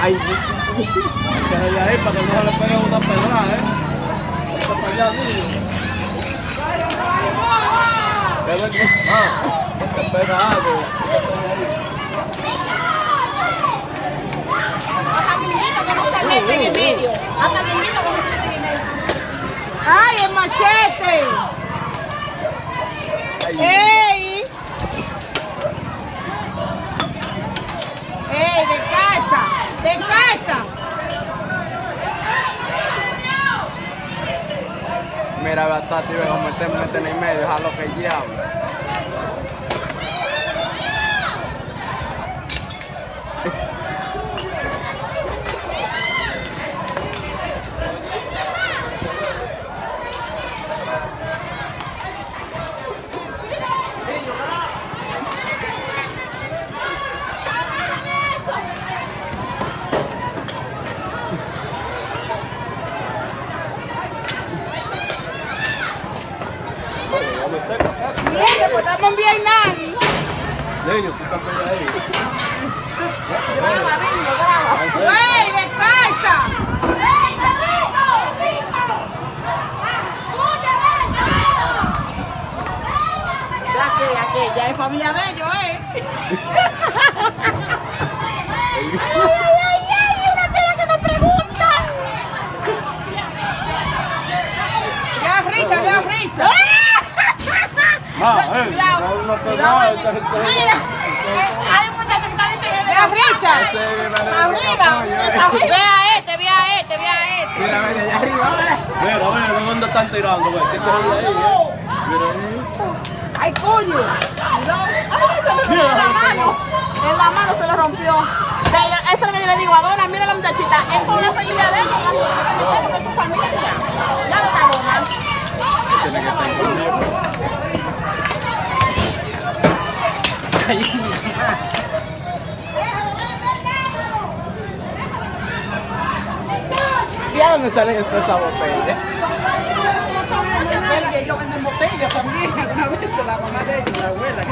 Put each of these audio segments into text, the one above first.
Ay, Que se de ahí para que no se le pegue una pedrada, Está para allá, niño. Te pega algo. Hasta niñito que no se mete en el medio. Hasta niñito que no se mete en el medio. ¡Ay, el machete! ¡Ey! ¡Ey, de casa! ¡De casa! mira, Batati, ve como meten en el medio, a lo que el diablo. Bien, pues estamos bien nadie. Niño, tú estás por ahí. Graba, niño, graba. ¡Ey, de casa! Ya es familia de ellos, ¡Ay, una tela que nos preguntan! ¡Ve a Richard! No pegaba esa gente. Mira, hay un muchacho que está diciendo, ve a Richard. Arriba. Ve a este. Mira, ven allá arriba, Mira, ¿dónde están tirando? ¿Qué tirando ahí? Mira ahí. ¡Ay, coño! ¡Ay, se le rompió la mano! En la mano se le rompió. Eso es lo que yo le digo a Dona, mira la muchachita, es con una familia de ellos, porque es su familia ya. Ya lo está Dona. Tiene que estar conmigo. ¿Y a dónde salen estas botellas? Y ellos venden botellas también, alguna vez con la mamá de ellos, la abuela.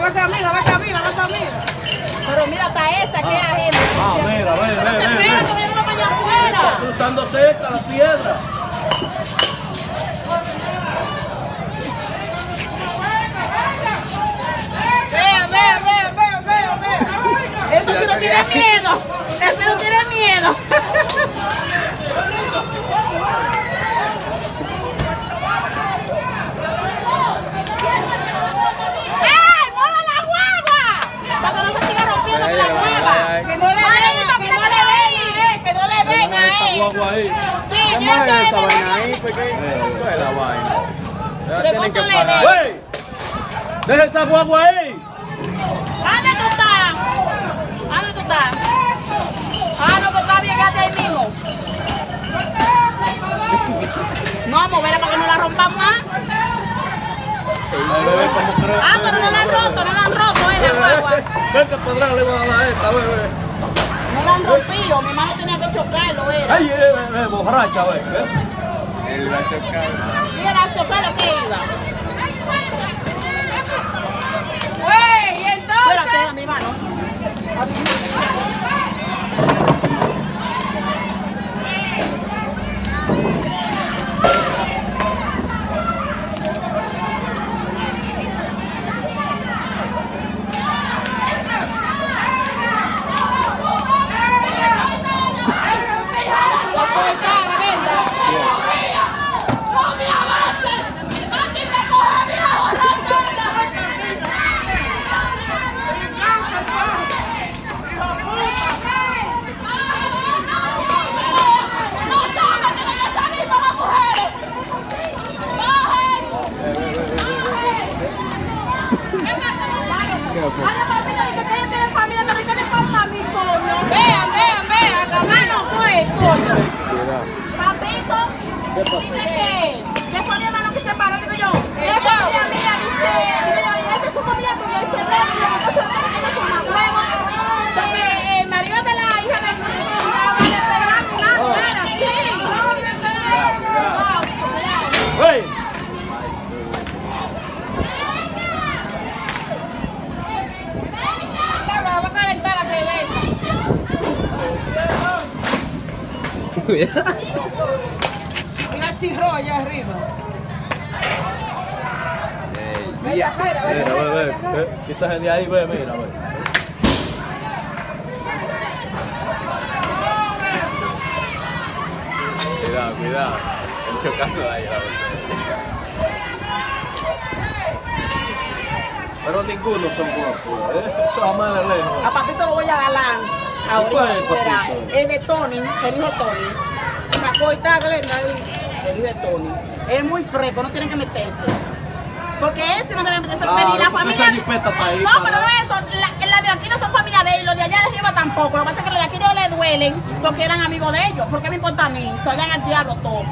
Va Camila. Pero mira, hasta esa que es ajena. Mira, Pero te espera, que viene una mañana Está afuera. cruzando cerca la piedra. Vea. Eso sí no tiene miedo. Ese no tiene miedo. ¡Ey! ¡Mueva la guagua! Para que no se siga rompiendo con la guagua. Que no le den, que no le den a Esta él. guagua ahí. Sí, ¿Qué yo más es sé, esa vaina ahí? ¿Por qué? ¿Qué es la vaina? Ya tienen que parar. ¡Wey! ¡Deja esa guagua ahí! ¿Dónde tú estás? Ah, no, pues está bien, quédate ahí mismo. No, vamos a moverla para que no la rompan más. Bebé, como creo. Ah, pero no la han roto, la guagua. Ven que podrá le voy a dar a esta, bebé. No la han rompido, mi hermano tenía que chocarlo, era. Ay, borracha, ve. Él va a chocar. Mira, el chofer que iba. ¡Wey! ¿Y entonces? Espérate, a mi mano. Vean, Camilo fue, coño. Cuidado. Cuidado. Mira Chirro allá arriba. Mira, Ve. Quita de ahí, ve, mira, ve. cuidado. El chocazo de ahí, la verdad. Pero ninguno son guapos, eso a más de lejos. A papito lo voy a galar. ¿Cuál es el Ahorita verá. papito? Es de Tony, el hijo de Tony. Sacó y está Glenda ahí. El hijo de Tony. Es muy fresco, no tienen que meterse. Porque ese no tiene que meterse. Claro, Ni la porque familia. esa jipeta está ahí No, para- pero no es eso. La de aquí no son familia de ellos, los de allá de arriba tampoco. Lo que pasa es que los de aquí no le duelen porque eran amigos de ellos. ¿Por qué me importa a mí? Se vayan al diablo todo.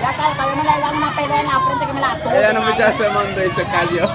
Ya acá, todavía me le dan una pelea en la frente que me la toca. Ella no me echa ese mando y se cayó.